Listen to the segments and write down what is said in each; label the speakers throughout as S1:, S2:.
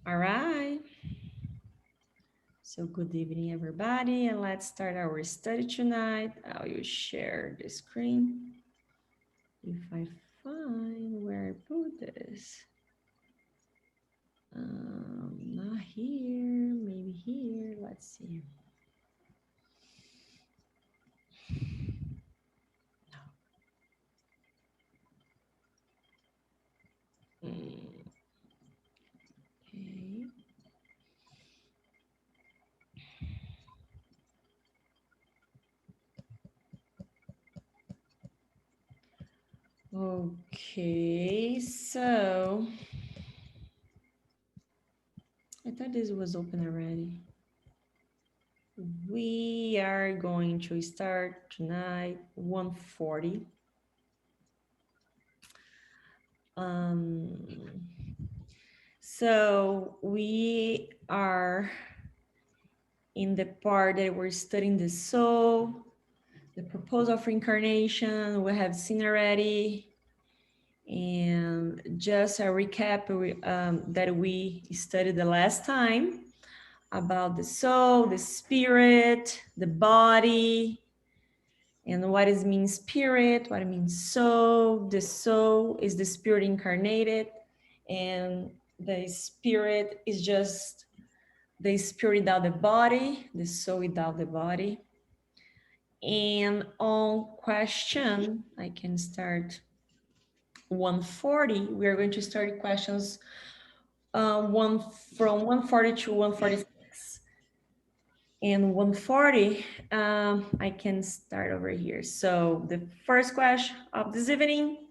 S1: All right. So good evening, everybody, and let's start our study tonight. I will share the screen. If I find where I put this. Not here, maybe here. Let's see. No. Okay. Okay, so I thought this was open already. We are going to start tonight 1:40. So we are in the part that we're studying the soul, the proposal for incarnation. We have seen already. And just a recap that we studied the last time about the soul, the spirit, the body, and what it means spirit, what it means soul. The soul is the spirit incarnated, and the spirit is just the spirit without the body, the soul without the body. And on question, I can start 140. We are going to start questions one from 140 to 146. And 140, I can start over here. So the first question of this evening,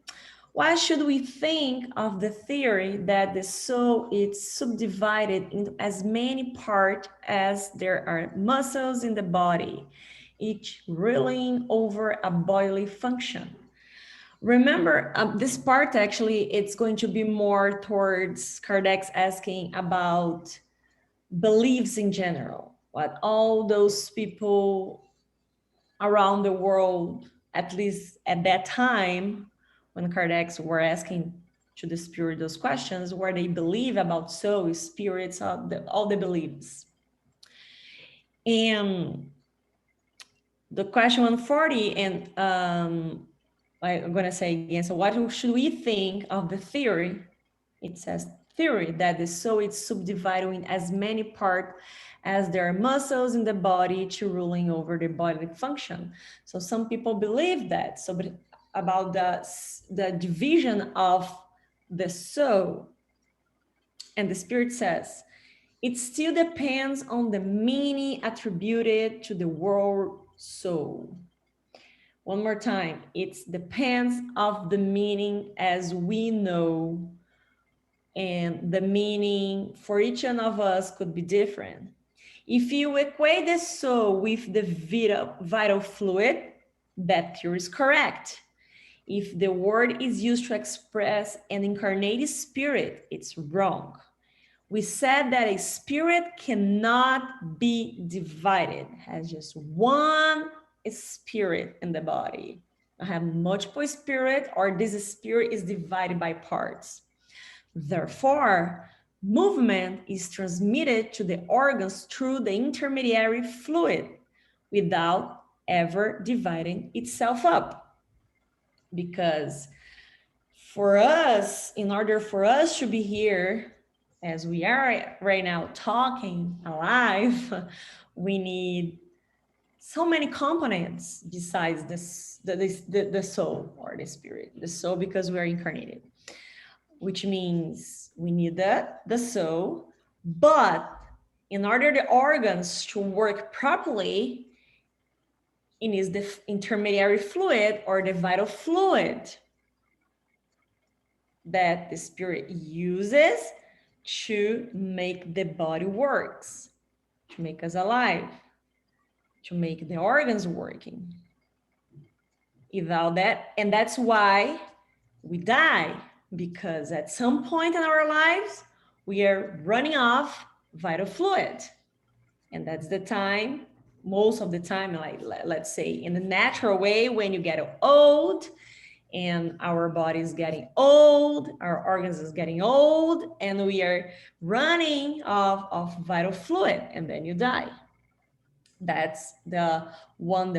S1: why should we think of the theory that the soul is subdivided into as many parts as there are muscles in the body, each ruling over a bodily function? Remember, this part actually, it's going to be more towards Kardec's asking about beliefs in general, what all those people around the world, at least at that time, when Kardec were asking to the spirit those questions, where they believe about soul, spirits, all the beliefs. And the question 140, and I'm going to say again, so what should we think of the theory? It says theory that the soul is subdivided in as many parts as there are muscles in the body to ruling over the bodily function. So some people believe that. So about the division of the soul, and the spirit says, it still depends on the meaning attributed to the word soul. One more time, it depends of the meaning as we know, and the meaning for each one of us could be different. If you equate the soul with the vital fluid, that theory is correct. If the word is used to express an incarnated spirit, it's wrong. We said that a spirit cannot be divided, it has just one spirit in the body. I have multiple spirit, or this spirit is divided by parts. Therefore, movement is transmitted to the organs through the intermediary fluid without ever dividing itself up. Because for us, in order for us to be here, as we are right now talking alive, we need so many components besides the soul or the spirit. The soul, because we are incarnated, which means we need the soul, but in order the organs to work properly, it needs the intermediary fluid or the vital fluid that the spirit uses to make the body works, to make us alive, to make the organs working. Without that, and that's why we die, because at some point in our lives, we are running off vital fluid. And that's the time, most of the time, like let's say in the natural way, when you get old, and our body is getting old, our organs is getting old, and we are running of vital fluid, and then you die. That's the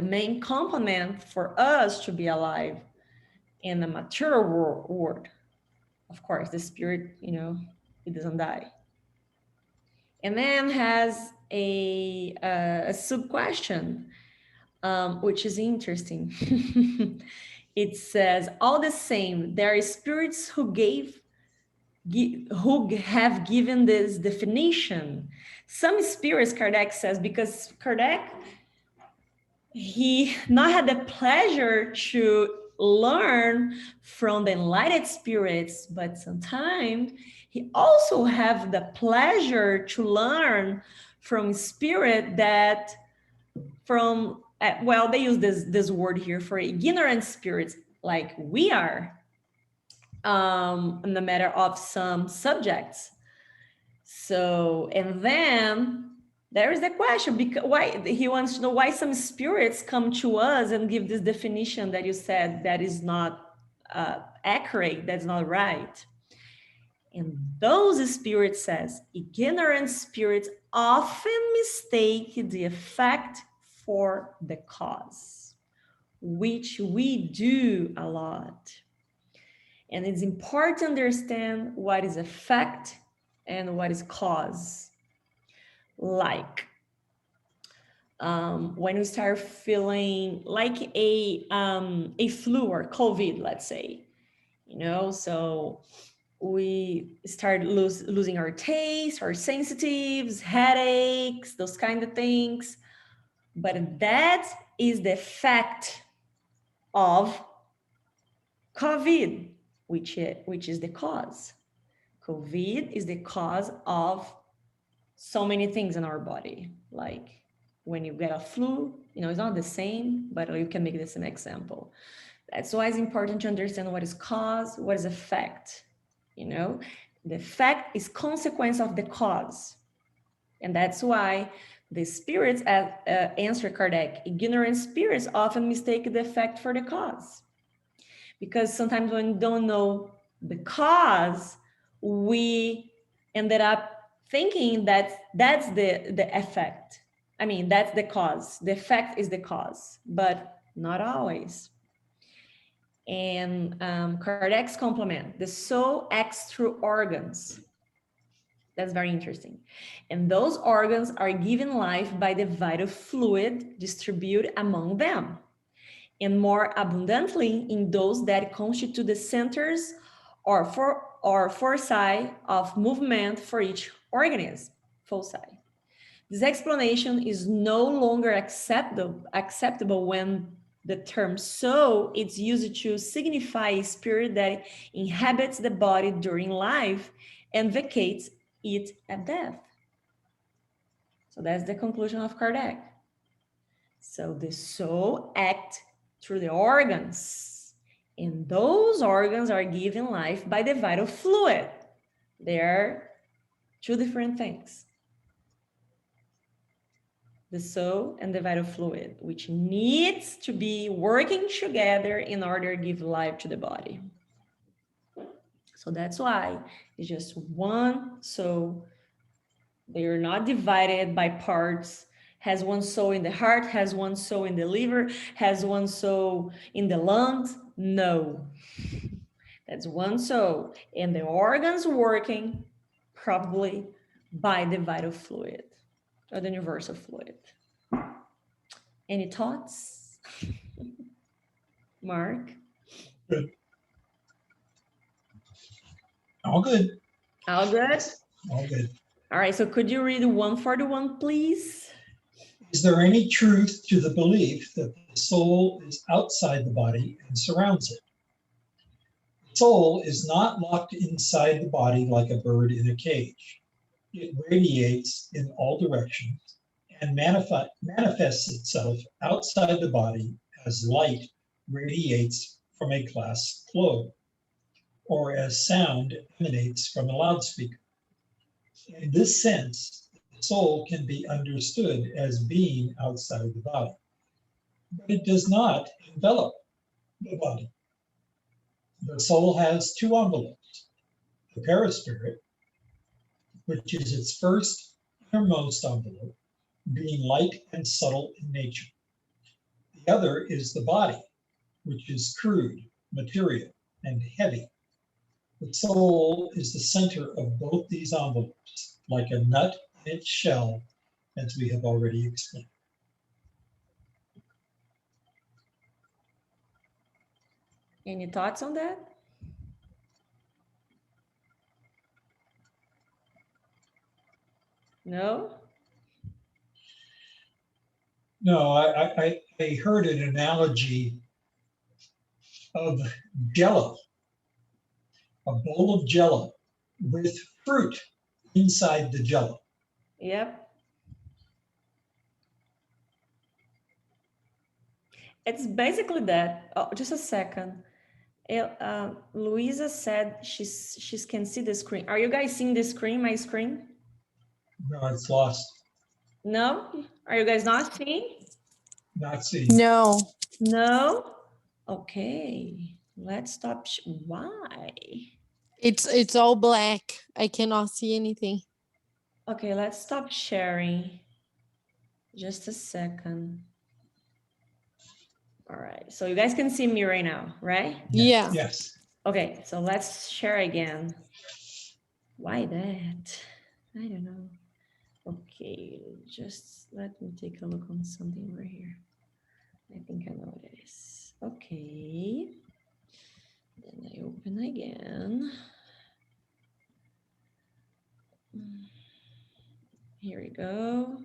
S1: main component for us to be alive in the material world. Of course, the spirit, it doesn't die. And then has a sub question, which is interesting. It says, all the same, there are spirits who have given this definition. Some spirits, Kardec says, because Kardec, he not had the pleasure to learn from the enlightened spirits, but sometimes he also have the pleasure to learn from spirit that from well, they use this word here for ignorant spirits like we are, in the matter of some subjects. So, and then there is the question, because why he wants to know why some spirits come to us and give this definition that you said that is not accurate, that's not right. And those spirits, says, ignorant spirits often mistake the effect for the cause, which we do a lot. And it's important to understand what is effect and what is cause. Like when we start feeling like a flu or COVID, let's say, so we start losing our taste, our sensitives, headaches, those kind of things. But that is the effect of COVID, which is the cause. COVID is the cause of so many things in our body. Like when you get a flu, it's not the same, but you can make this an example. That's why it's important to understand what is cause, what is effect. The effect is consequence of the cause. And that's why the spirits, answer Kardec, ignorant spirits often mistake the effect for the cause. Because sometimes when we don't know the cause, we ended up thinking that that's the effect. I mean, that's the cause. The effect is the cause, but not always. And Kardec's complement, the soul acts through organs. That's very interesting. And those organs are given life by the vital fluid distributed among them, and more abundantly in those that constitute the centers or foci of movement for each organism, foci. This explanation is no longer acceptable when the term soul is used to signify a spirit that inhabits the body during life and vacates it at death. So that's the conclusion of Kardec. So the soul acts through the organs, and those organs are given life by the vital fluid. They are two different things. The soul and the vital fluid, which needs to be working together in order to give life to the body. So that's why it's just one soul. They are not divided by parts. Has one soul in the heart, has one soul in the liver, has one soul in the lungs. No, that's one soul. And the organs working probably by the vital fluid or the universal fluid. Any thoughts? Mark?
S2: Good. All good.
S1: All good?
S2: All good.
S1: All right, so could you read 141, please?
S2: Is there any truth to the belief that the soul is outside the body and surrounds it? The soul is not locked inside the body like a bird in a cage. It radiates in all directions and manifests itself outside the body as light radiates from a glass globe, or as sound emanates from a loudspeaker. In this sense, the soul can be understood as being outside the body, but it does not envelop the body. The soul has two envelopes, the perispirit, which is its first innermost envelope, being light and subtle in nature. The other is the body, which is crude, material, and heavy. The soul is the center of both these envelopes, like a nut in its shell, as we have already explained.
S1: Any thoughts on that? No?
S2: No, I heard an analogy of jello, a bowl of jello with fruit inside the jello.
S1: Yep. It's basically that. Oh, just a second. Louisa said she can see the screen. Are you guys seeing the screen, my screen?
S2: No, it's lost.
S1: No? Are you guys not seeing?
S2: Not seeing.
S3: No.
S1: No? Okay. Let's stop. Why?
S3: It's all black. I cannot see anything.
S1: Okay, let's stop sharing. Just a second. All right. So you guys can see me right now, right?
S3: Yeah.
S2: Yes.
S1: Okay, so let's share again. Why that? I don't know. Okay, just let me take a look on something over here. I think I know what it is. Okay. Then I open again. Here we go.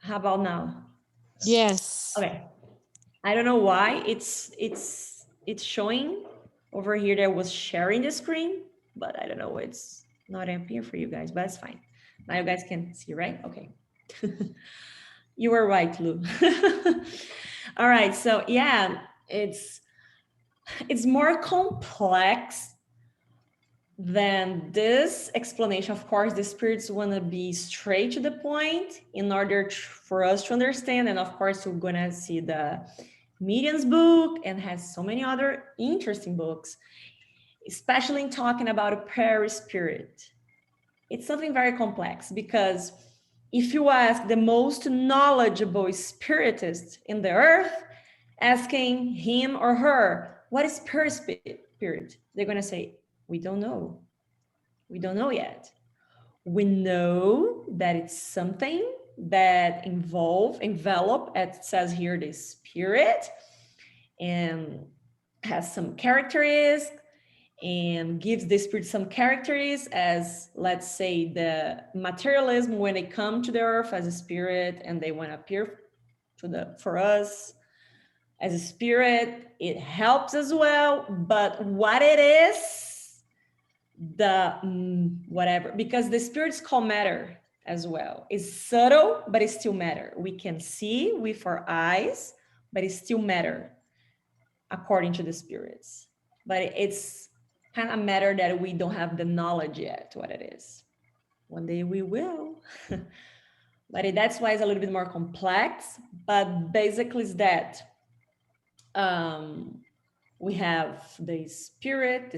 S1: How about now?
S3: Yes.
S1: Okay. I don't know why it's showing over here that I was sharing the screen, but I don't know, it's not appearing for you guys, but it's fine. Now you guys can see, right? Okay. You were right, Lou. All right, so yeah, it's more complex than this explanation. Of course, the spirits want to be straight to the point in order for us to understand. And of course, we're going to see the Medium's book and has so many other interesting books, especially in talking about a prayer spirit. It's something very complex because if you ask the most knowledgeable spiritist in the earth, asking him or her, what is prayer spirit? They're going to say, we don't know. We don't know yet. We know that it's something that envelop, it says here, the spirit, and has some characteristics and gives the spirit some characteristics as, let's say, the materialism when they come to the earth as a spirit and they want to appear for us as a spirit. It helps as well, but what it is, the whatever, because the spirits call matter as well. It's subtle, but it's still matter. We can see with our eyes, but it's still matter according to the spirits. But it's kind of matter that we don't have the knowledge yet what it is. One day we will. But that's why it's a little bit more complex. But basically it's that we have the spirit,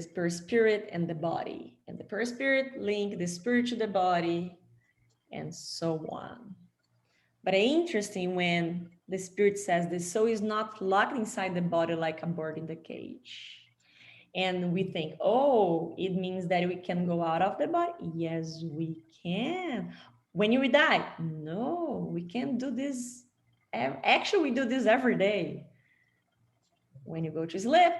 S1: and the body. And the perispirit link the spirit to the body and so on. But it's interesting when the spirit says the soul is not locked inside the body like a bird in the cage. And we think, oh, it means that we can go out of the body. Yes, we can. When you die, no, we can't do this. Actually, we do this every day. When you go to sleep,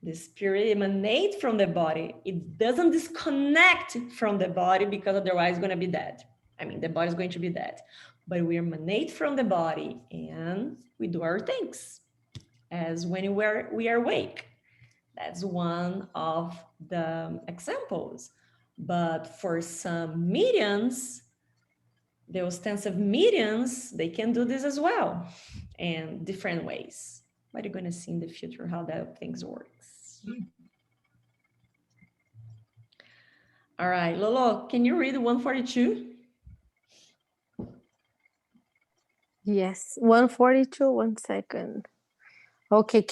S1: the spirit emanates from the body. It doesn't disconnect from the body because otherwise it's going to be dead. I mean, the body is going to be dead. But we emanate from the body and we do our things as when we are awake. That's one of the examples. But for some mediums, the ostensive mediums, they can do this as well in different ways. But you're going to see in the future how that things works. All right, Lolo, can you read 142?
S3: Yes. 142, 1 second. Okay,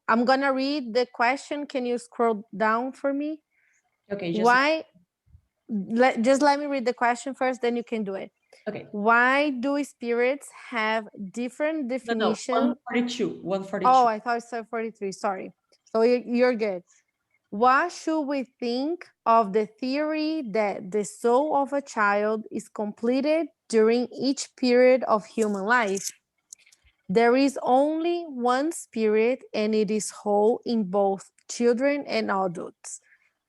S3: I'm gonna read the question. Can you scroll down for me?
S1: Okay, just
S3: Why, just let me read the question first, then you can do it.
S1: okay.
S3: Why do spirits have different
S1: No,
S3: definition?
S1: 142. 142.
S3: Oh, I thought it said 43. Sorry. So you're good. What should we think of the theory that the soul of a child is completed during each period of human life? There is only one spirit, and it is whole in both children and adults.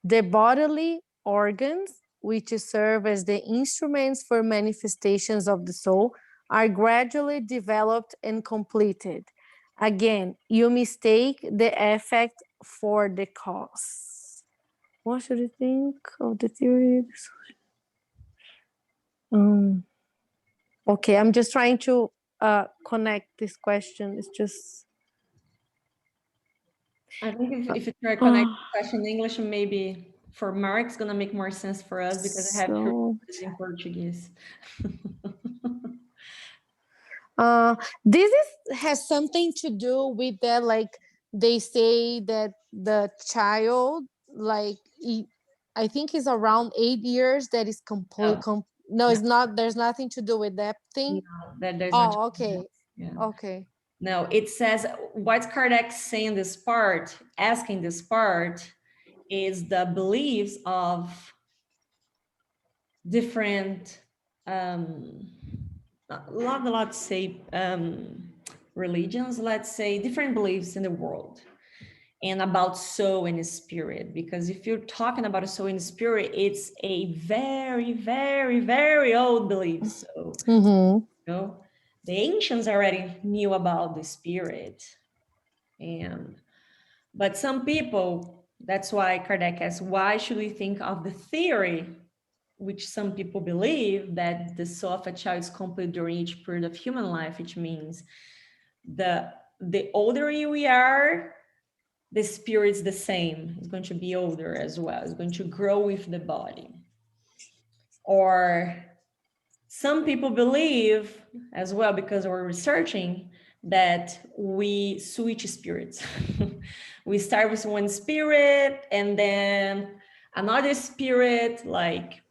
S3: The bodily organs, which serve as the instruments for manifestations of the soul, are gradually developed and completed. Again, you mistake the effect for the cause. What should you think of the theory? Okay, I'm just trying to connect this question. It's just.
S1: I think if you try to connect the question in English, maybe for Mark, it's gonna make more sense for us because I have to
S3: So,
S1: read it in Portuguese.
S3: this has something to do with that, like they say that the child, like I think is around 8 years, that is complete.
S1: No,
S3: No,
S1: no,
S3: it's not. There's nothing to do with that
S1: no,
S3: thing.
S1: that there's no.
S3: Oh, okay,
S1: Yeah.
S3: okay.
S1: No, it says what Kardec saying this part, asking this part, is the beliefs of different not to say religions, let's say different beliefs in the world, and about soul and spirit. Because if you're talking about a soul and spirit, it's a very, very, very old belief. So,
S3: Mm-hmm.
S1: you know, the ancients already knew about the spirit. And but some people, that's why Kardec asks, why should we think of the theory, which some people believe that the soul of a child is complete during each period of human life, which means the older we are, the spirit's the same. It's going to be older as well. It's going to grow with the body. Or some people believe as well, because we're researching, that we switch spirits. We start with one spirit and then another spirit, like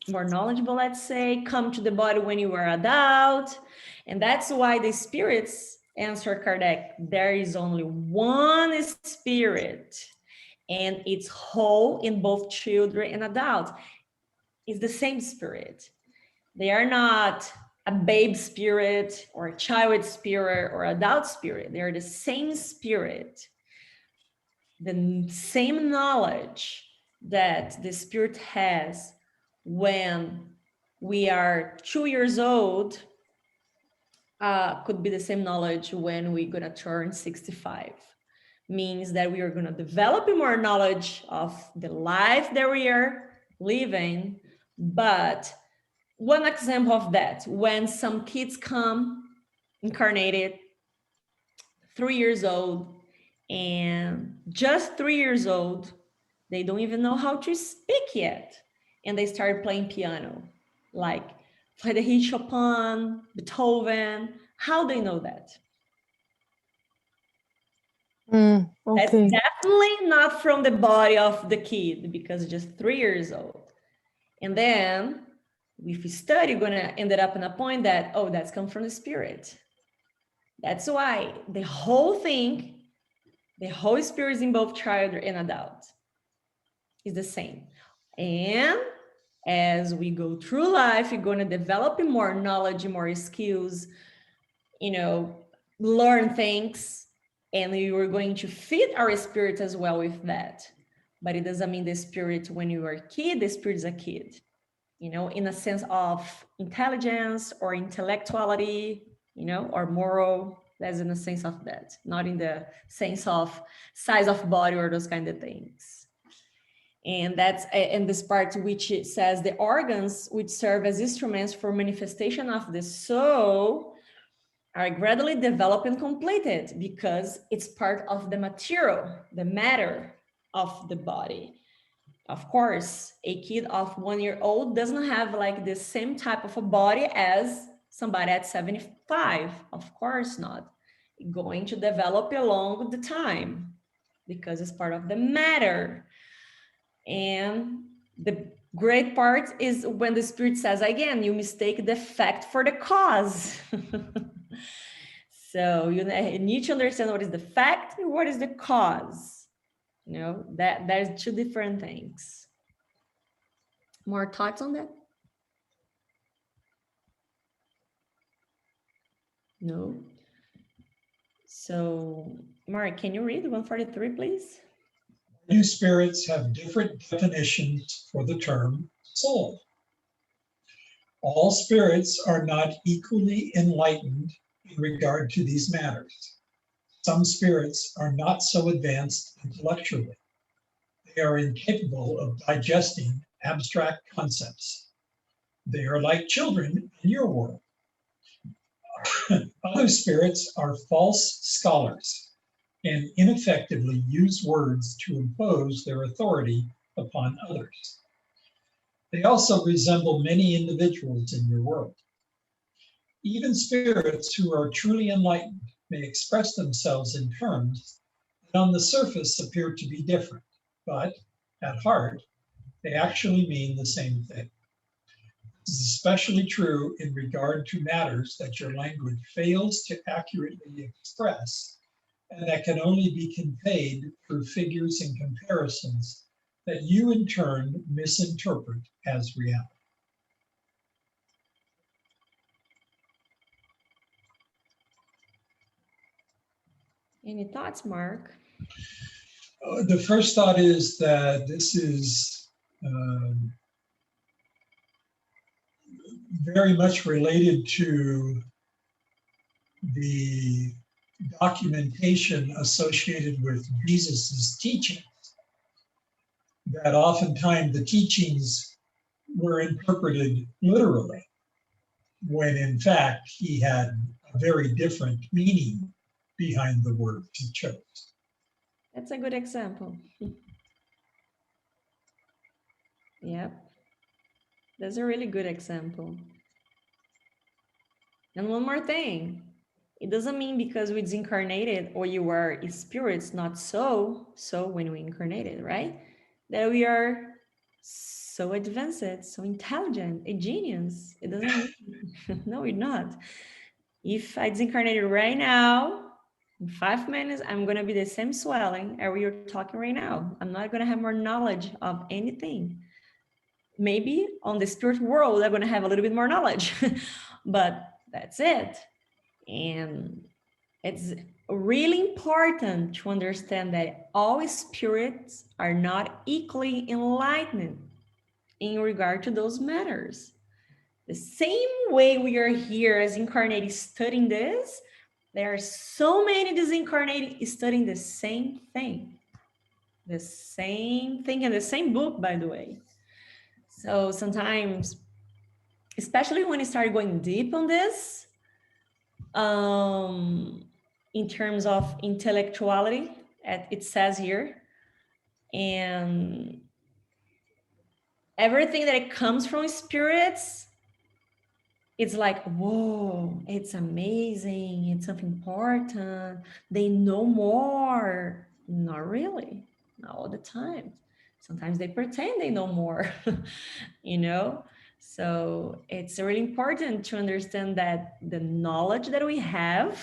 S1: more knowledgeable, let's say, come to the body when you are adult. And that's why the spirits, answer Kardec, there is only one spirit and it's whole in both children and adults. It's the same spirit. They are not a babe spirit or a child spirit or adult spirit. They are the same spirit, the same knowledge that the spirit has when we are 2 years old, could be the same knowledge when we're gonna turn 65. Means that we are gonna develop more knowledge of the life that we are living. But one example of that, when some kids come incarnated, 3 years old, and just 3 years old, they don't even know how to speak yet. And they start playing piano, like Frédéric Chopin, Beethoven. How they know that?
S3: Okay.
S1: That's definitely not from the body of the kid, because it's just 3 years old. And then if we study, we're gonna end up in a point that, oh, that's come from the spirit. That's why the whole thing, the whole spirit is in both child and adult, is the same. And as we go through life, you're going to develop more knowledge, more skills, learn things, and you are going to feed our spirit as well with that. But it doesn't mean the spirit, when you are a kid, the spirit is a kid, in a sense of intelligence or intellectuality, or moral. That's in the sense of that, not in the sense of size of body or those kind of things. And that's in this part which it says the organs which serve as instruments for manifestation of the soul are gradually developed and completed, because it's part of the material, the matter of the body. Of course, a kid of 1 year old doesn't have like the same type of a body as somebody at 75. Of course not. going to develop along the time because it's part of the matter. And the great part is when the spirit says, again, you mistake the effect for the cause. So you need to understand what is the fact and what is the cause. You know, that there's two different things. More thoughts on that? No. So, Mark, can you read 143, please?
S2: Do spirits have different definitions for the term soul? All spirits are not equally enlightened in regard to these matters. Some spirits are not so advanced intellectually. They are incapable of digesting abstract concepts. They are like children in your world. Other spirits are false scholars and ineffectively use words to impose their authority upon others. They also resemble many individuals in your world. Even spirits who are truly enlightened may express themselves in terms that on the surface appear to be different, but at heart, they actually mean the same thing. This is especially true in regard to matters that your language fails to accurately express and that can only be conveyed through figures and comparisons that you in turn misinterpret as reality.
S1: Any thoughts, Mark?
S2: The first thought is that this is very much related to the documentation associated with Jesus's teachings, that oftentimes the teachings were interpreted literally, when in fact he had a very different meaning behind the words he chose.
S1: That's a good example. Yep. That's a really good example. And one more thing, it doesn't mean because we disincarnated or you are spirits, not so when we incarnated, right? That we are so advanced, so intelligent, a genius. It doesn't mean, no, we're not. If I disincarnated right now, in 5 minutes, I'm going to be the same swelling as we are talking right now. I'm not going to have more knowledge of anything. Maybe on the spirit world, I'm going to have a little bit more knowledge, but that's it. And it's really important to understand that all spirits are not equally enlightened in regard to those matters. The same way we are here as incarnated studying this, there are so many disincarnated studying the same thing. The same thing in the same book, by the way. So sometimes, especially when you start going deep on this, in terms of intellectuality, it says here, and everything that it comes from spirits, it's like, whoa, it's amazing, it's something important, they know more. Not really, not all the time. Sometimes they pretend they know more, you know? So it's really important to understand that the knowledge that we have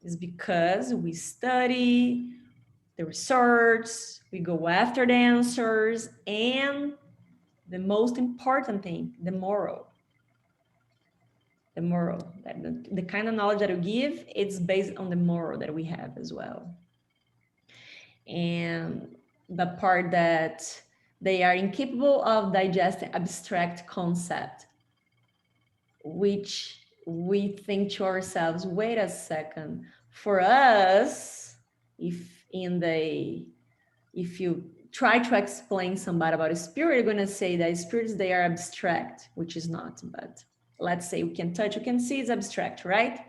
S1: is because we study the research, we go after the answers, and the most important thing, the moral. The moral, that the kind of knowledge that we give, it's based on the moral that we have as well. And the part that they are incapable of digesting abstract concept, which we think to ourselves, wait a second, for us, if you try to explain somebody about a spirit, you're going to say that spirits, they are abstract, which is not, but let's say we can touch, we can see, it's abstract, right?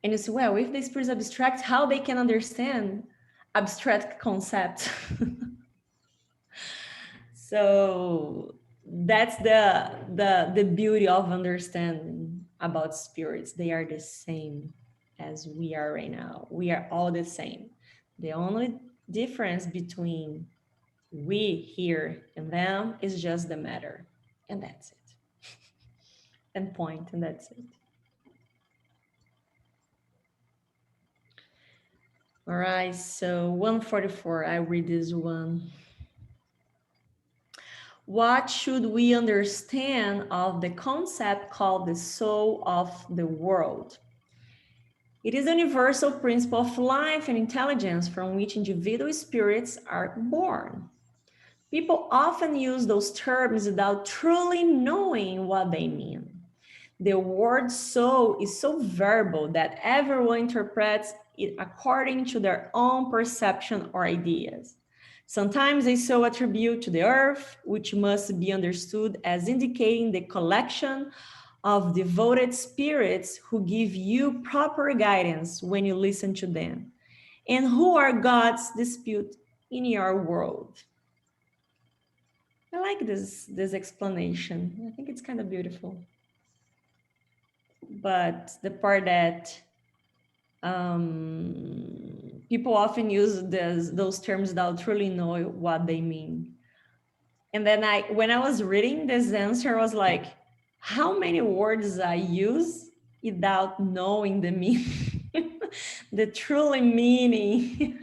S1: And you say, well, if the spirit is abstract, how they can understand abstract concept? So that's the beauty of understanding about spirits. They are the same. as we are right now. We are all the same. The only difference between we here and them is just the matter. And that's it. And point, and that's it. All right, so 144, I read this one. What should we understand of the concept called the soul of the world? It is a universal principle of life and intelligence from which individual spirits are born. People often use those terms without truly knowing what they mean. The word soul is so verbal that everyone interprets it according to their own perception or ideas. Sometimes a soul attribute to the earth, which must be understood as indicating the collection of devoted spirits who give you proper guidance when you listen to them, and who are God's dispute in your world. I like this explanation. I think it's kind of beautiful. But the part that people often use those terms without truly know what they mean. And then when I was reading this answer, I was like, how many words I use without knowing the meaning, the truly meaning,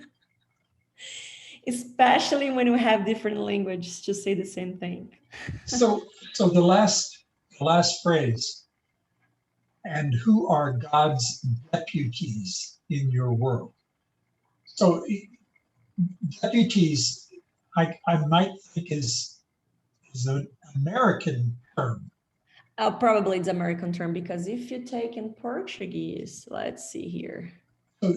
S1: especially when we have different languages to say the same thing.
S2: So the last phrase, and who are God's deputies in your world? So deputies, I might think is an American term.
S1: Probably it's American term, because if you take in Portuguese, let's see here.
S2: So,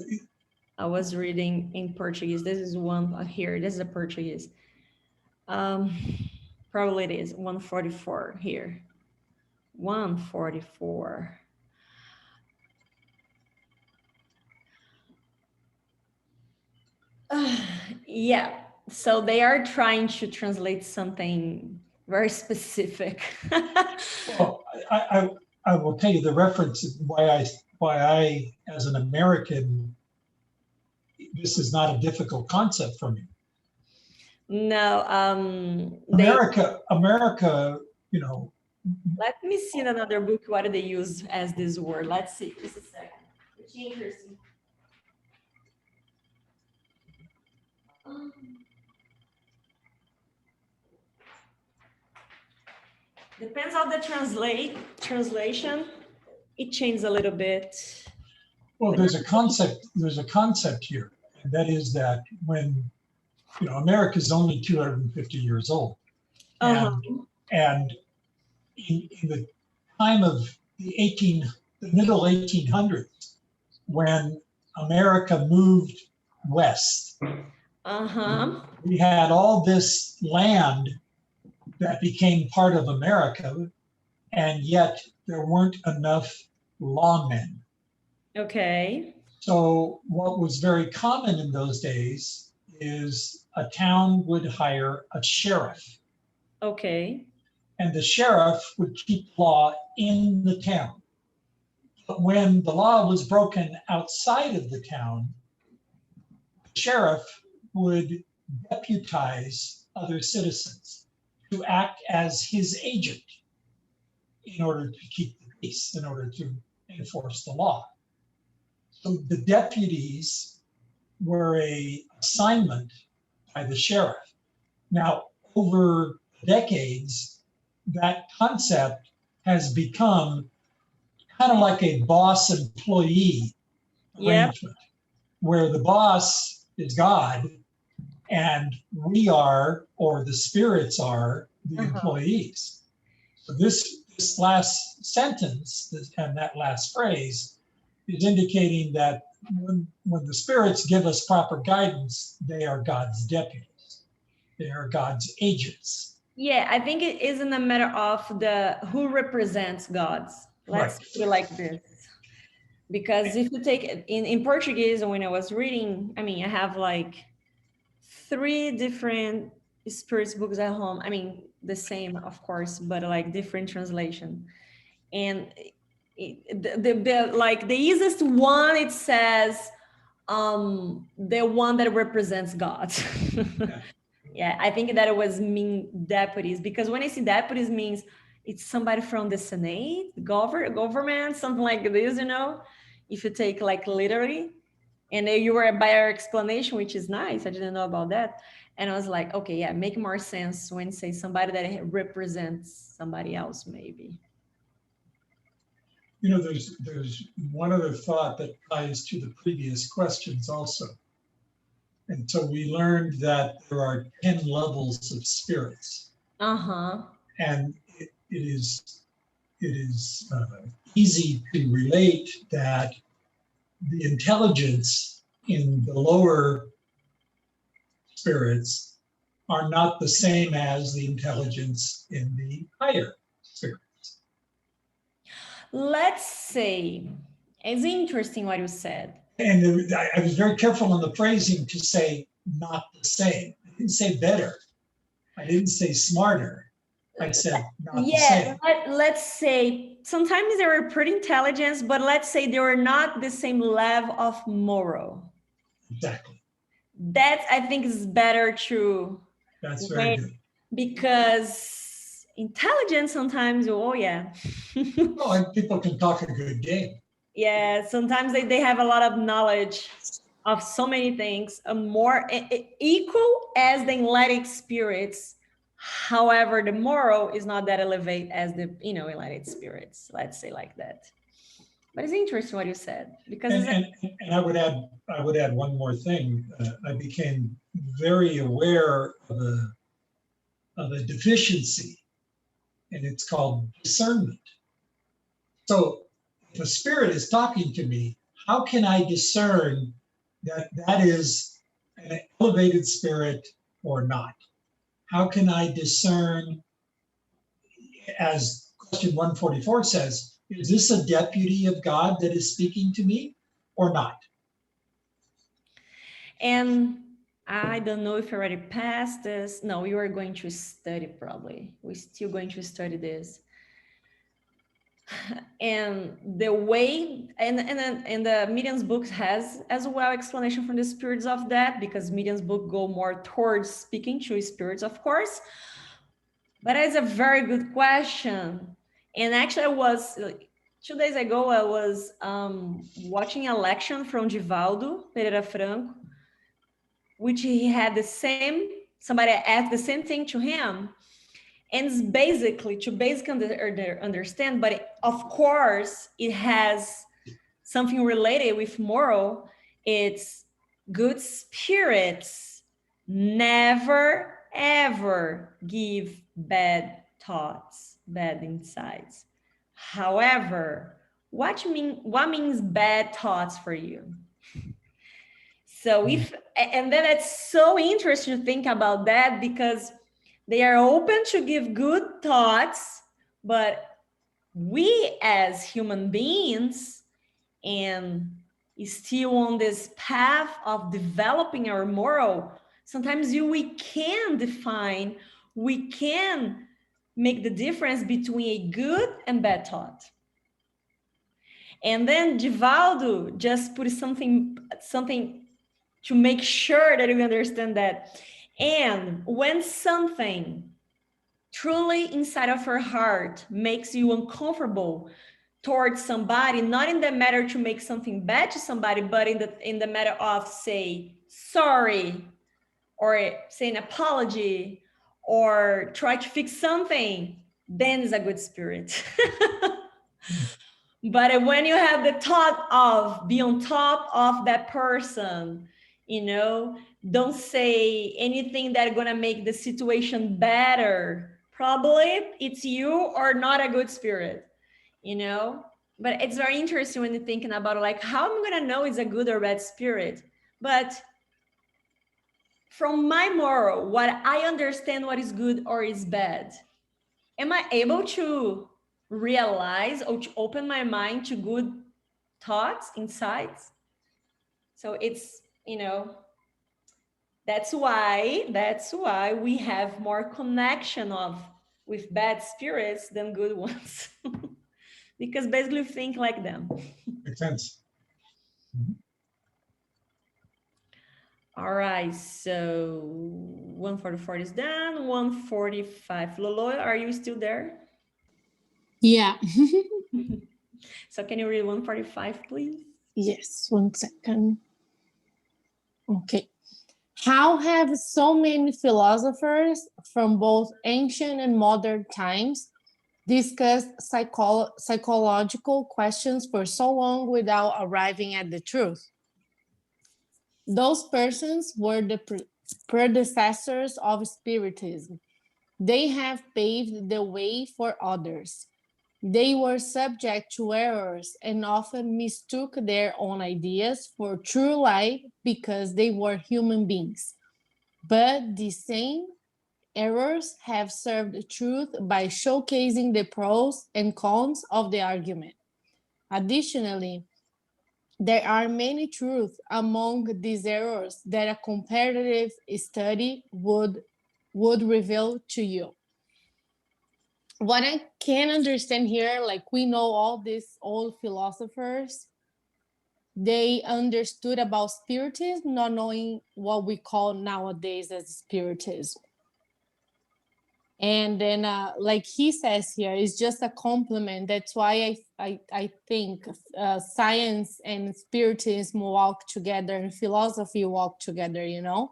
S1: I was reading in Portuguese. This is one here. This is a Portuguese. Probably it is 144 here. 144. Yeah. So they are trying to translate something very specific.
S2: well, I will tell you the reference why I as an American, this is not a difficult concept for me.
S1: No,
S2: America, you know.
S1: Let me see in another book what do they use as this word. Let's see. Just a second. It's interesting. Depends on the translation. It changes a little bit.
S2: Well, there's a concept here, and that is that when, you know, America is only 250 years old, and in the time of the middle 1800s, when America moved west, we had all this land that became part of America, and yet there weren't enough lawmen.
S1: Okay.
S2: So what was very common in those days is a town would hire a sheriff.
S1: Okay.
S2: And the sheriff would keep law in the town. But when the law was broken outside of the town, the sheriff would deputize other citizens to act as his agent in order to keep the peace, in order to enforce the law. So the deputies were an assignment by the sheriff. Now, over decades, that concept has become kind of like a boss-employee arrangement, where the boss is God and we are, or the spirits are, the employees. So this last sentence and that last phrase is indicating that when the spirits give us proper guidance, they are God's deputies. They are God's agents.
S1: Yeah, I think it isn't a matter of who represents God's. Let's put it like this. Because if you take it in Portuguese, when I was reading, I mean, I have like 3 different spirits books at home. I mean, the same, of course, but like different translation. And like the easiest one, it says the one that represents God.
S2: Yeah.
S1: Yeah, I think that it was mean deputies, because when I see deputies means it's somebody from the Senate, government, something like this, you know, if you take like literally. And then you were by our explanation, which is nice. I didn't know about that. And I was like, okay, yeah, make more sense when say somebody that represents somebody else, maybe.
S2: You know, there's one other thought that ties to the previous questions also. And so we learned that there are 10 levels of spirits.
S1: Uh-huh.
S2: And it is easy to relate that the intelligence in the lower spirits are not the same as the intelligence in the higher spirits.
S1: Let's say, it's interesting what you said.
S2: And I was very careful in the phrasing to say not the same. I didn't say better. I didn't say smarter. I said not the
S1: Yeah,
S2: same.
S1: let's say sometimes they were pretty intelligent, but let's say they were not the same level of moral.
S2: Exactly.
S1: That I think is better to
S2: That's very good.
S1: because intelligence sometimes, oh yeah.
S2: Oh, and people can talk a good game.
S1: Yeah, sometimes they have a lot of knowledge of so many things, more equal as the enlightened spirits. However, the moral is not that elevate as the enlightened spirits. Let's say like that. But it's interesting what you said, because
S2: And I would add one more thing. I became very aware of a deficiency, and it's called discernment. So if a spirit is talking to me, how can I discern that that is an elevated spirit or not? How can I discern, as question 144 says, is this a deputy of God that is speaking to me or not?
S1: and I don't know if you already passed this. No, we are going to study probably. We're still going to study this. And the way and the medium's book has as well explanation from the spirits of that, because medium's book go more towards speaking to spirits, of course. But it's a very good question. And actually, I was 2 days ago, I was watching a lecture from Divaldo Pereira Franco, which he had the same, somebody asked the same thing to him. And it's basically to understand, but of course, it has something related with moral. It's good spirits never, ever give bad thoughts, bad insights. However, what means bad thoughts for you? So and then it's so interesting to think about that, because they are open to give good thoughts, but we as human beings, and still on this path of developing our moral, sometimes we can define, we can make the difference between a good and bad thought. And then Divaldo just put something to make sure that we understand that. And when something truly inside of her heart makes you uncomfortable towards somebody, not in the matter to make something bad to somebody, but in the matter of say sorry, or say an apology, or try to fix something, then is a good spirit. But when you have the thought of be on top of that person, don't say anything that's gonna make the situation better, probably it's you or not a good spirit, but it's very interesting when you're thinking about like how I'm gonna know it's a good or bad spirit. But from my moral, what I understand what is good or is bad, am I able to realize or to open my mind to good thoughts, insights? So it's, that's why we have more connection with bad spirits than good ones. because basically think like them.
S2: Makes sense.
S1: All right, so 144 is done. 145. Lolo, are you still there?
S3: Yeah.
S1: So can you read 145, please?
S3: Yes, 1 second. Okay. How have so many philosophers from both ancient and modern times discussed psychological questions for so long without arriving at the truth? Those persons were the predecessors of Spiritism. They have paved the way for others. They were subject to errors and often mistook their own ideas for true light because they were human beings. But the same errors have served the truth by showcasing the pros and cons of the argument. Additionally, there are many truths among these errors that a comparative study would reveal to you. What I can understand here, like we know all these old philosophers, they understood about spiritism, not knowing what we call nowadays as spiritism. And then, like he says here, it's just a compliment. That's why I think science and spiritism walk together and philosophy walk together, you know?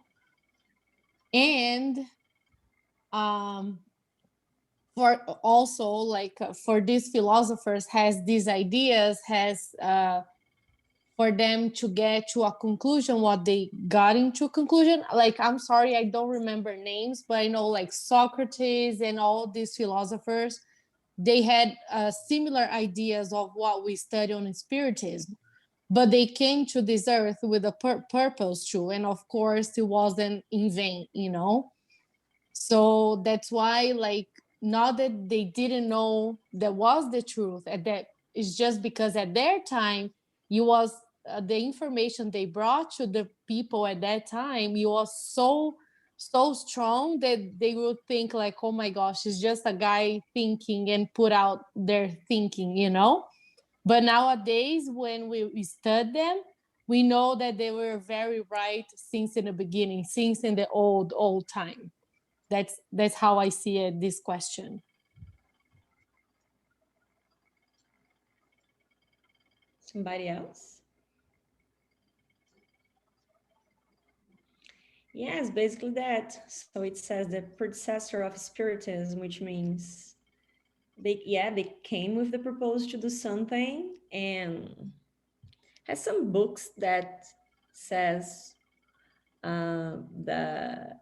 S3: And for also like for these philosophers has these ideas, has for them to get to a conclusion what they got into a conclusion. Like, I'm sorry, I don't remember names, but I know like Socrates and all these philosophers, they had similar ideas of what we study on spiritism, but they came to this earth with a purpose too, and of course it wasn't in vain, you know. So that's why, like, not that they didn't know that was the truth, and that is just because at their time it was the information they brought to the people at that time, it was so strong that they would think like, oh my gosh, it's just a guy thinking and put out their thinking, you know. But nowadays when we study them, we know that they were very right since in the beginning, since in the old time. That's how I see it, this question.
S1: Somebody else? Yes, basically that. So it says the predecessor of spiritism, which means they came with the proposal to do something, and has some books that says the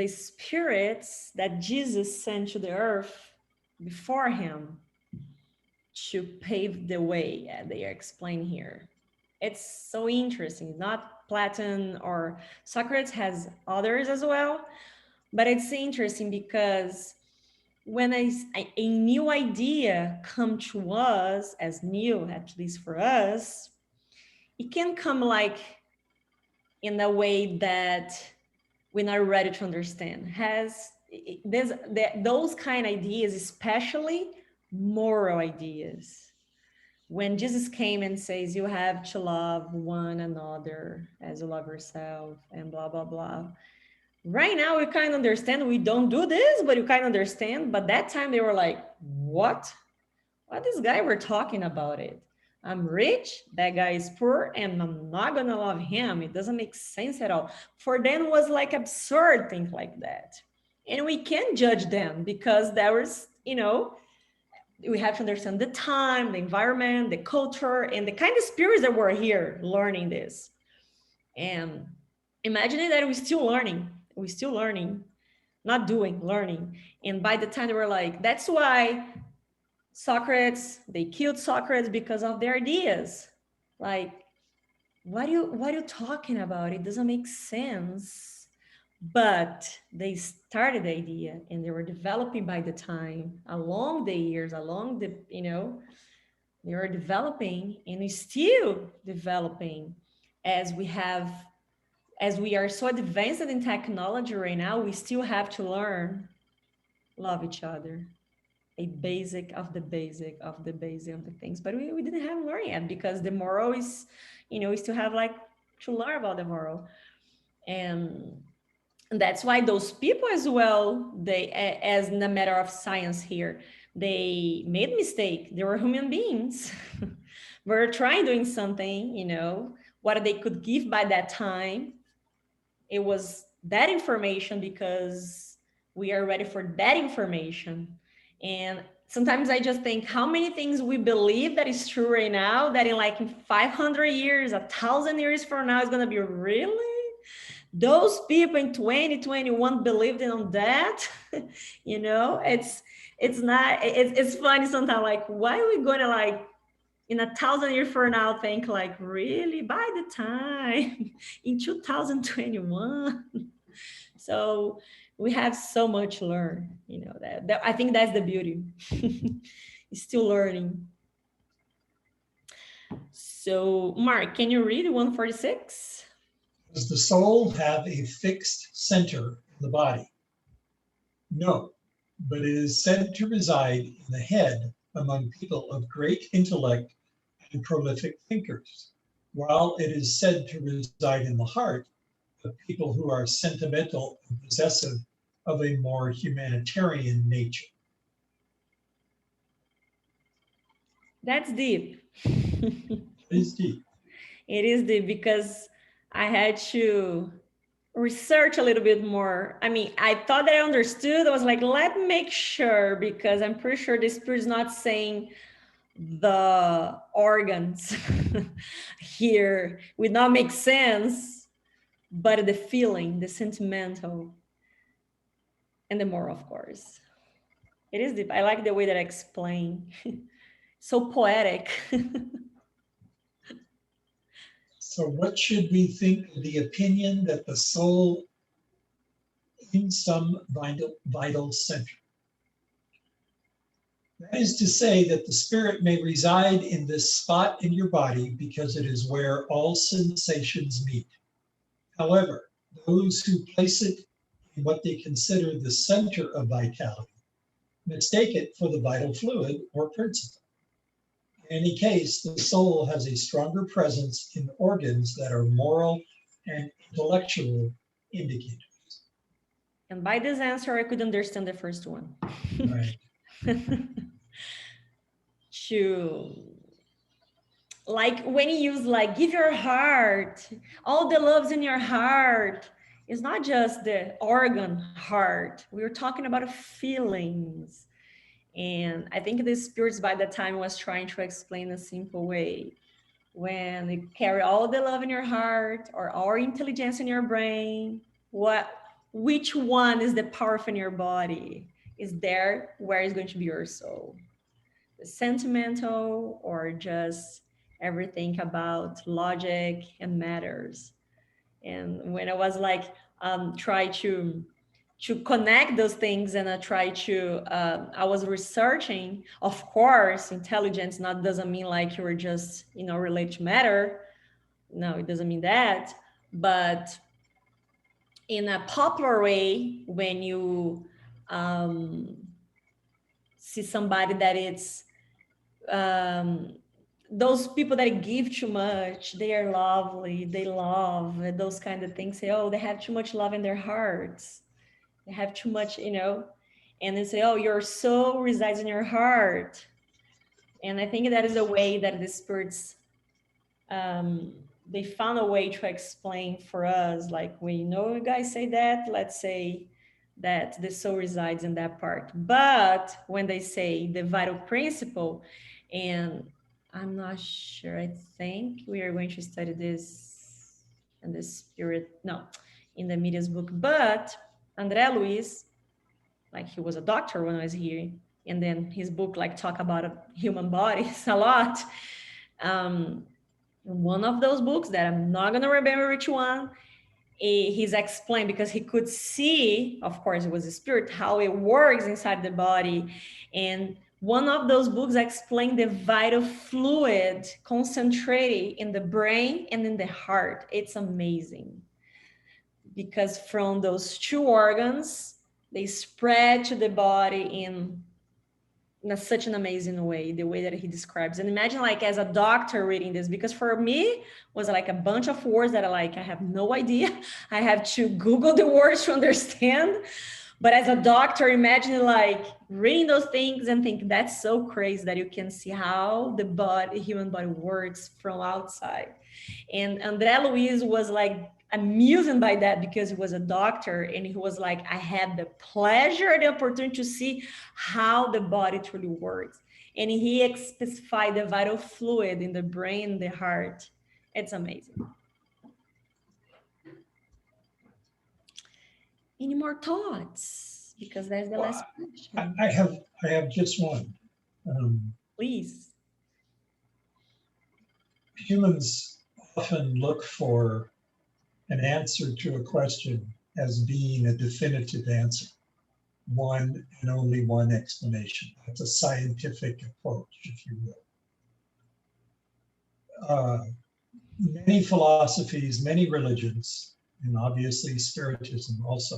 S1: spirits that Jesus sent to the earth before him to pave the way. Yeah, they are explained here. It's so interesting. Not Platon or Socrates, has others as well, but it's interesting because when a new idea come to us as new, at least for us, it can come like in a way that we're not ready to understand. Those kind of ideas, especially moral ideas. When Jesus came and says you have to love one another as you love yourself and blah blah blah. Right now we kind of understand we don't do this, but you kind of understand. But that time they were like, what? What this guy we're talking about it? I'm rich, that guy is poor, and I'm not gonna love him. It doesn't make sense at all. For them it was like absurd things like that. And we can't judge them because there was, we have to understand the time, the environment, the culture, and the kind of spirits that were here learning this. And imagining that we're still learning, not doing, learning. And by the time they were like, that's why they killed Socrates because of their ideas. Like, what are you talking about? It doesn't make sense. But they started the idea and they were developing by the time, along the years, along the, they were developing and still developing as we are so advanced in technology right now, we still have to learn, love each other. a basic of the basic of the basic of the things. But we didn't have learned yet, because the moral is, we still have like to learn about the moral. And that's why those people as well, they, as in a matter of science here, they made mistake. They were human beings. Were trying doing something, what they could give by that time. It was that information, because we are ready for that information. And sometimes I just think how many things we believe that is true right now, that in 500 years, 1,000 years from now is going to be really, those people in 2021 believed in that. It's not, it's funny sometimes, like, why are we going to, like, in 1,000 years from now, think like, really, by the time in 2021. So we have so much to learn, that I think that's the beauty. Still learning. So Mark, can you read 146?
S2: Does the soul have a fixed center in the body? No, but it is said to reside in the head among people of great intellect and prolific thinkers, while it is said to reside in the heart of people who are sentimental and possessive of a more humanitarian nature.
S1: That's deep.
S2: It is deep.
S1: It is deep, because I had to research a little bit more. I mean, I thought that I understood. I was like, let me make sure, because I'm pretty sure the spirit is not saying the organs here would not make sense, but the feeling, the sentimental, and the moral, of course. It is deep. I like the way that I explain. So poetic.
S2: So what should we think of the opinion that the soul in some vital center? That is to say that the spirit may reside in this spot in your body because it is where all sensations meet. However, those who place it in what they consider the center of vitality mistake it for the vital fluid or principle. In any case, the soul has a stronger presence in organs that are moral and intellectual indicators.
S1: And by this answer, I could understand the first one.
S2: Right.
S1: Like when you use like, give your heart, all the loves in your heart. It's not just the organ heart. We were talking about feelings. And I think the spirits by that time was trying to explain a simple way. When you carry all the love in your heart or all intelligence in your brain, which one is the power in your body? Is there where is going to be your soul? The sentimental, or just everything about logic and matters? And when I was like try to connect those things, and I was researching, of course, intelligence not doesn't mean like you were just related to matter. No, it doesn't mean that. But in a popular way, when you see somebody that it's those people that give too much, they are lovely, they love those kind of things, say, oh, they have too much love in their hearts, they have too much, and they say, oh, your soul resides in your heart. And I think that is a way that the spirits they found a way to explain for us, like, when you guys say that, let's say that the soul resides in that part. But when they say the vital principle, and I'm not sure, I think we are going to study this in the spirit, no, in the media's book, but André Luiz, like, he was a doctor when I was here, and then his book like talk about human bodies a lot. One of those books that I'm not going to remember which one, he's explained, because he could see, of course it was a spirit, how it works inside the body. And one of those books explained the vital fluid concentrated in the brain and in the heart. It's amazing, because from those two organs, they spread to the body in in such an amazing way, the way that he describes. And imagine like as a doctor reading this, because for me was like a bunch of words that I have no idea. I have to Google the words to understand. But as a doctor, imagine like reading those things and think that's so crazy that you can see how the body, human body works from outside. And André Luiz was like amused by that because he was a doctor and he was like, I had the pleasure and the opportunity to see how the body truly works. And he specified the vital fluid in the brain, the heart. It's amazing. Any more thoughts? Because that's the last question.
S2: I have just one.
S1: Please.
S2: Humans often look for an answer to a question as being a definitive answer, one and only one explanation. That's a scientific approach, if you will. Many philosophies, many religions, and obviously Spiritism also,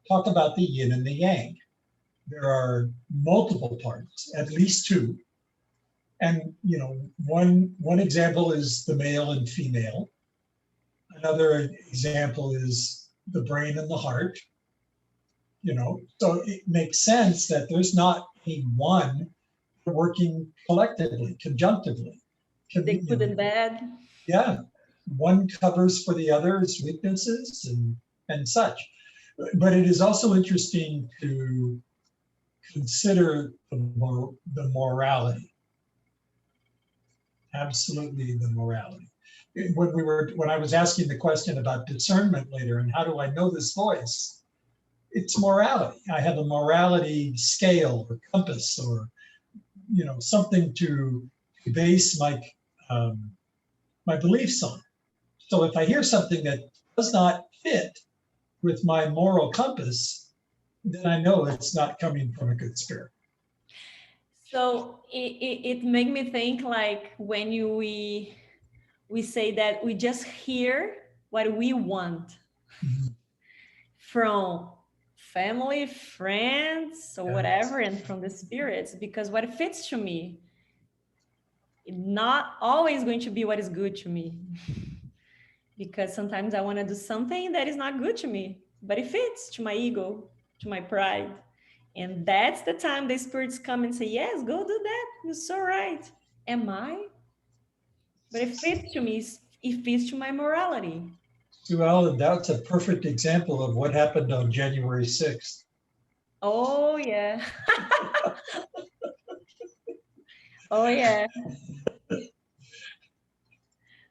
S2: talk about the yin and the yang. There are multiple parts, at least two. And one example is the male and female. Another example is the brain and the heart. So it makes sense that there's not a one working collectively, conjunctively.
S1: They good and bad.
S2: Yeah, one covers for the other's weaknesses and such. But it is also interesting to consider the morality. Absolutely, the morality. When I was asking the question about discernment later and how do I know this voice, it's morality. I have a morality scale or compass or something to base my beliefs on. So if I hear something that does not fit with my moral compass, then I know it's not coming from a good spirit.
S1: So it made me think like when we say that we just hear what we want from family, friends, or whatever, and from the spirits, because what fits to me is not always going to be what is good to me. Because sometimes I want to do something that is not good to me, but it fits to my ego, to my pride. And that's the time the spirits come and say, yes, go do that. You're so right. Am I? But it fits to me. It fits to my morality.
S2: Sue Ellen, that's a perfect example of what happened on January 6th.
S1: Oh, yeah. Oh, yeah.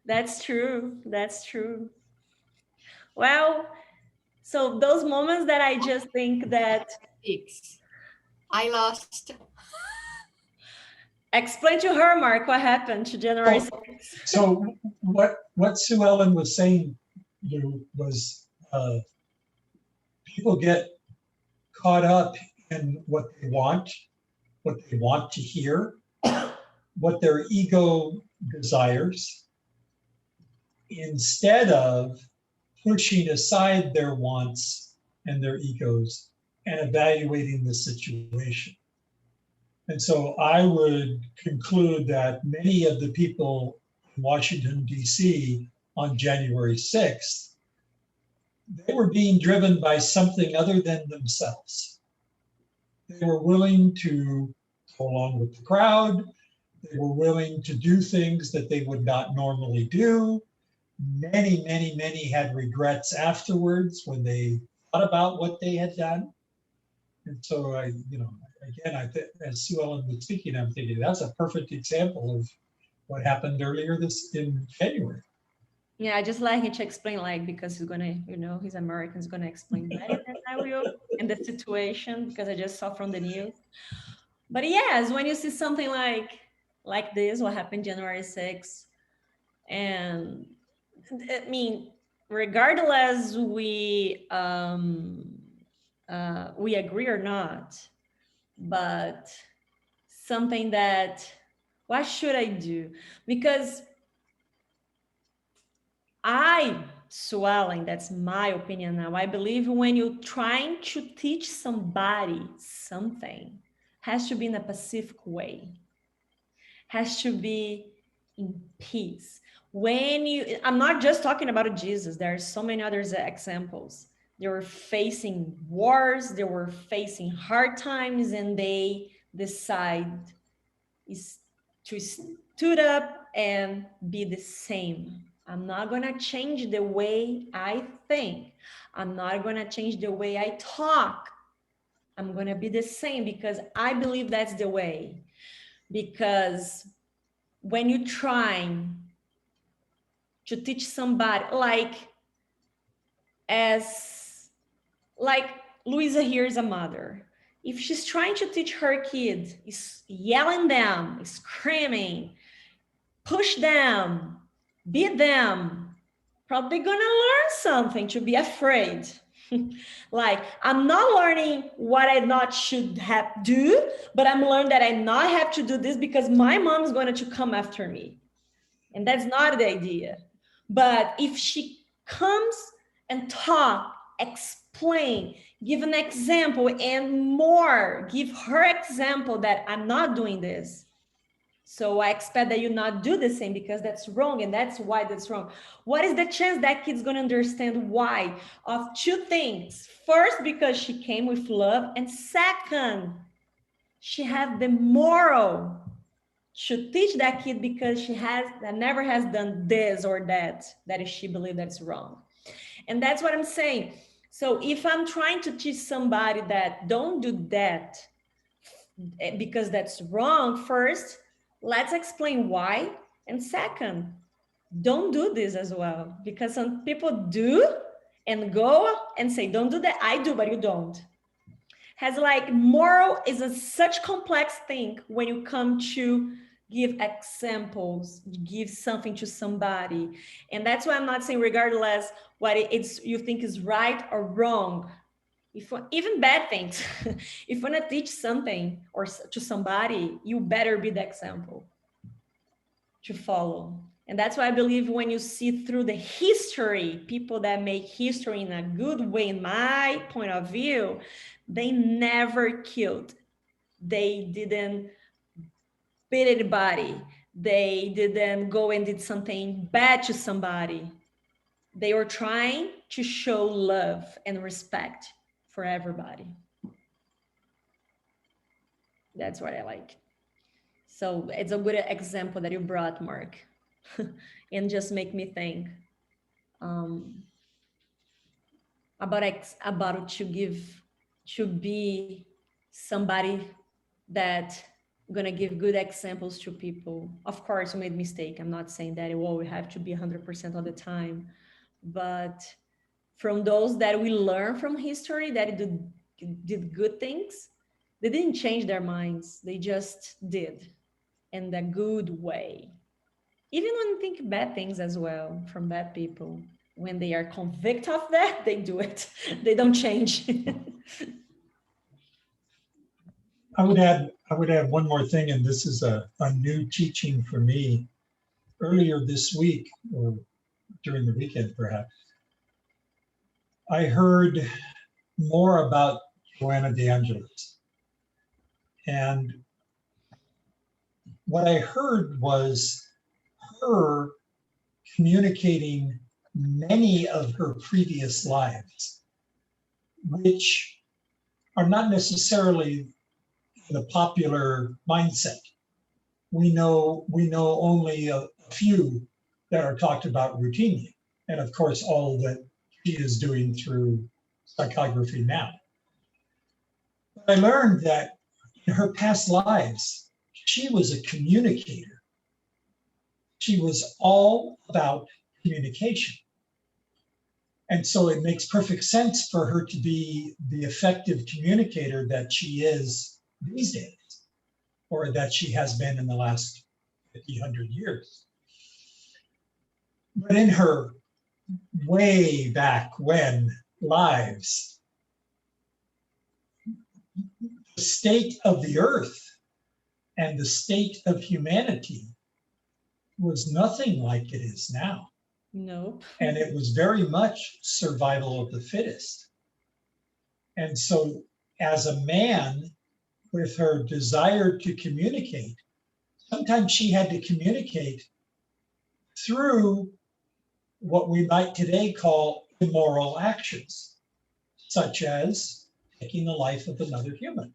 S1: That's true. That's true. Well, so those moments that I just think that...
S4: I lost.
S1: Explain to her, Mark, what happened to January 6th.
S2: So what Sue Ellen was saying was people get caught up in what they want to hear, what their ego desires, instead of pushing aside their wants and their egos and evaluating the situation. And so I would conclude that many of the people in Washington, D.C. on January 6th, they were being driven by something other than themselves. They were willing to go along with the crowd. They were willing to do things that they would not normally do. Many, many, many had regrets afterwards when they thought about what they had done. And so as Sue Ellen was speaking, I'm thinking that's a perfect example of what happened earlier in January.
S1: Yeah, I just like him to explain, because he's gonna, he's American, he's gonna explain better than I will in the situation, because I just saw from the news. But yes, when you see something like this, what happened January 6th, and I mean, regardless we agree or not, but something that, what should I do? Because swelling, that's my opinion now. I believe when you're trying to teach somebody something, has to be in a pacific way, has to be in peace. I'm not just talking about Jesus, there are so many other examples. They were facing wars, they were facing hard times, and they decide to stood up and be the same. I'm not gonna change the way I think. I'm not gonna change the way I talk. I'm gonna be the same because I believe that's the way. Because when you're trying to teach somebody, like Louisa here is a mother. If she's trying to teach her kid, is yelling them, screaming, push them, beat them, probably gonna learn something to be afraid. Like, I'm not learning what I not should have do, but I'm learning that I not have to do this because my mom is going to come after me. And that's not the idea. But if she comes and talk, explain, give an example and more, give her example that I'm not doing this. So I expect that you not do the same because that's wrong, and that's why that's wrong. What is the chance that kid's gonna understand why? Of two things. First, because she came with love, and second, she has the moral to teach that kid because that never has done this or that she believes that's wrong. And that's what I'm saying. So if I'm trying to teach somebody that don't do that because that's wrong, first, let's explain why. And second, don't do this as well, because some people do and go and say, don't do that. I do, but you don't. Has like moral is such complex thing when you come to give examples, give something to somebody. And that's why I'm not saying regardless what it's you think is right or wrong. Even bad things, if you want to teach something or to somebody, you better be the example to follow. And that's why I believe when you see through the history, people that make history in a good way, in my point of view, they never killed. They didn't beat anybody. They didn't go and did something bad to somebody. They were trying to show love and respect for everybody. That's what I like. So it's a good example that you brought, Mark, and just make me think about to be somebody that gonna give good examples to people. Of course, you made mistake. I'm not saying that we have to be 100% all the time, but from those that we learn from history that did good things, they didn't change their minds. They just did in the good way. Even when you think bad things as well from bad people, when they are convicted of that, they do it. They don't change.
S2: I would add one more thing, and this is a new teaching for me. Earlier this week, or during the weekend perhaps, I heard more about Joanna de Angelis. And what I heard was her communicating many of her previous lives, which are not necessarily the popular mindset. We know only a few that are talked about routinely, and of course all that she is doing through psychography now. But I learned that in her past lives, she was a communicator. She was all about communication. And so it makes perfect sense for her to be the effective communicator that she is these days, or that she has been in the last 50, 100 years. But in her way back when lives, the state of the earth and the state of humanity was nothing like it is now.
S1: No.
S2: And it was very much survival of the fittest. And so as a man, with her desire to communicate, sometimes she had to communicate through what we might today call immoral actions, such as taking the life of another human.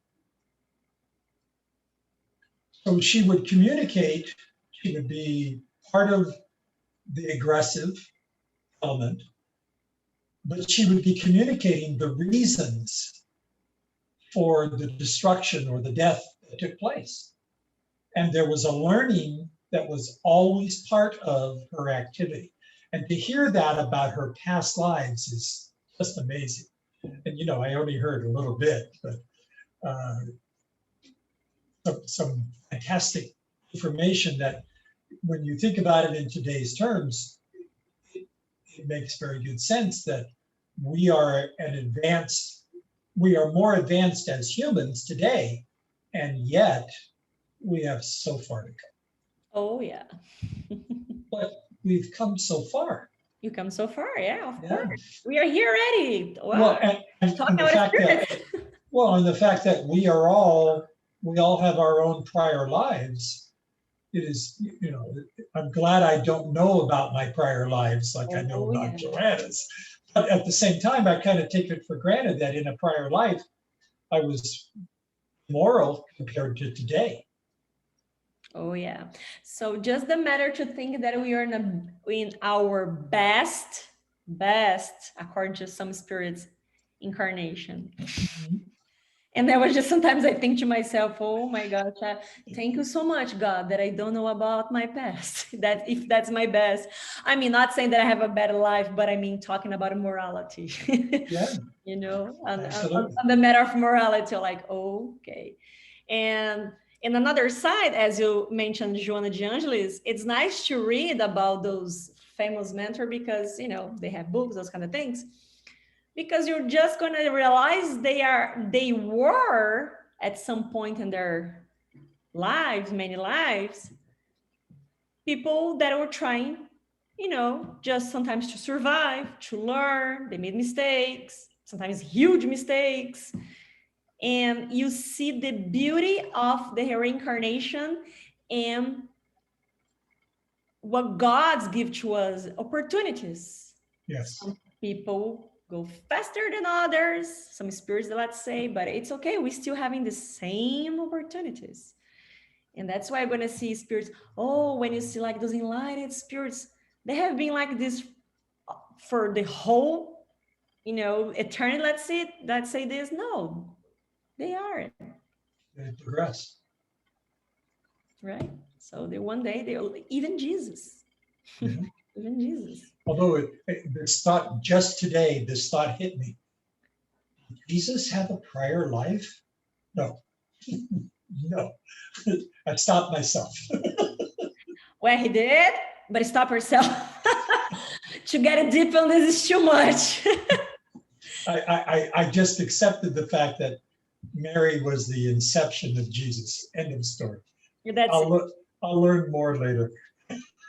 S2: So she would communicate, she would be part of the aggressive element, but she would be communicating the reasons for the destruction or the death that took place. And there was a learning that was always part of her activity. And to hear that about her past lives is just amazing. And, you know, I only heard a little bit, but some fantastic information that when you think about it in today's terms, it makes very good sense that we are more advanced as humans today, and yet we have so far to go.
S1: Oh, yeah.
S2: But we've come so far.
S1: You come so far, yeah, of
S2: Yeah.
S1: course. We are here already. Wow.
S2: Well, and
S1: Talking
S2: the
S1: about
S2: fact that,
S1: spirits.
S2: and the fact that we all have our own prior lives. It is, you know, I'm glad I don't know about my prior lives like I know about Joanna's. But at the same time, I kind of take it for granted that in a prior life, I was moral compared to today.
S1: Oh, yeah. So just the matter to think that we are in our best, according to some spirits, incarnation.
S2: Mm-hmm.
S1: And that was just sometimes I think to myself, oh my gosh, thank you so much, God, that I don't know about my past. That if that's my best. I mean, not saying that I have a better life, but I mean, talking about morality.
S2: Yeah.
S1: You know, on
S2: Absolutely.
S1: the matter of morality, like, okay. And in another side, as you mentioned, Joana de Angelis, it's nice to read about those famous mentors because, you know, they have books, those kind of things. Because you're just going to realize they were at some point in their lives, many lives, people that were trying, you know, just sometimes to survive, to learn. They made mistakes, sometimes huge mistakes. And you see the beauty of the reincarnation and what God's give to us, opportunities.
S2: Yes.
S1: Some people go faster than others, some spirits, let's say, but it's okay. We're still having the same opportunities. And that's why I'm going to see spirits. Oh, when you see like those enlightened spirits, they have been like this for the whole, you know, eternity. Let's say this. No, they aren't.
S2: They progress.
S1: Right. So they one day they'll even Jesus.
S2: Yeah.
S1: Even Jesus.
S2: Although this thought just today, this thought hit me. Did Jesus have a prior life? No. No. I stopped myself.
S1: Well, he did, but stop herself. To get deep on this is too much.
S2: I just accepted the fact that Mary was the inception of Jesus. End of story. I'll learn more later.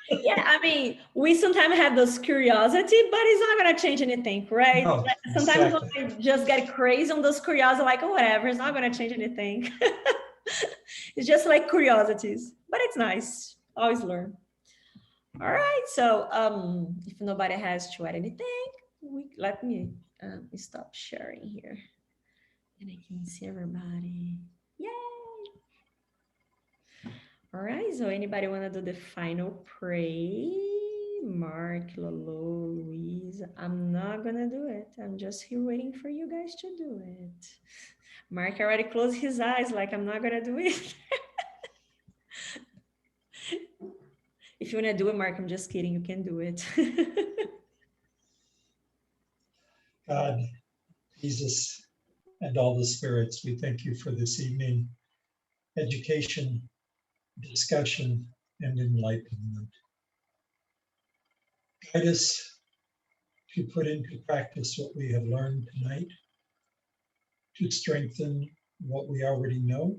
S1: Yeah, I mean, we sometimes have those curiosity, but it's not going to change anything, right?
S2: No,
S1: sometimes
S2: exactly.
S1: when I just get crazy on those curiosity, like, oh, whatever, it's not going to change anything. It's just like curiosities, but it's nice. Always learn. All right. So if nobody has to add anything, let me stop sharing here. And I can see everybody. Yay! All right, so anybody want to do the final pray? Mark, Lolo, Louise. I'm not going to do it. I'm just here waiting for you guys to do it. Mark already closed his eyes like I'm not going to do it. If you want to do it, Mark, I'm just kidding. You can do it.
S2: God, Jesus, and all the spirits, we thank you for this evening education, discussion, and enlightenment. Guide us to put into practice what we have learned tonight, to strengthen what we already know,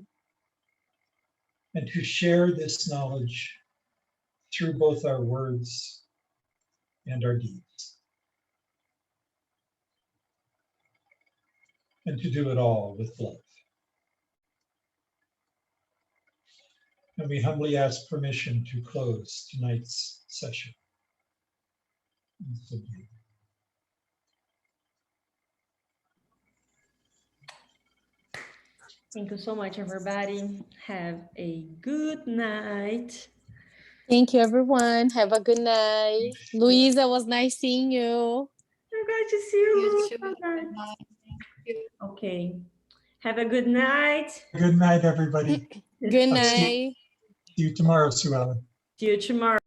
S2: and to share this knowledge through both our words and our deeds. And to do it all with love. And we humbly ask permission to close tonight's session.
S1: Thank you so much, everybody. Have a good night.
S3: Thank you, everyone. Have a good night. Luisa, was nice seeing you.
S1: I'm glad to see you.
S4: You too.
S1: Good night.
S4: Good night. Thank you.
S1: Okay. Have a good night.
S2: Good night, everybody.
S3: Good
S2: I'll see
S3: night.
S2: you tomorrow, Sue Ellen.
S1: See you tomorrow.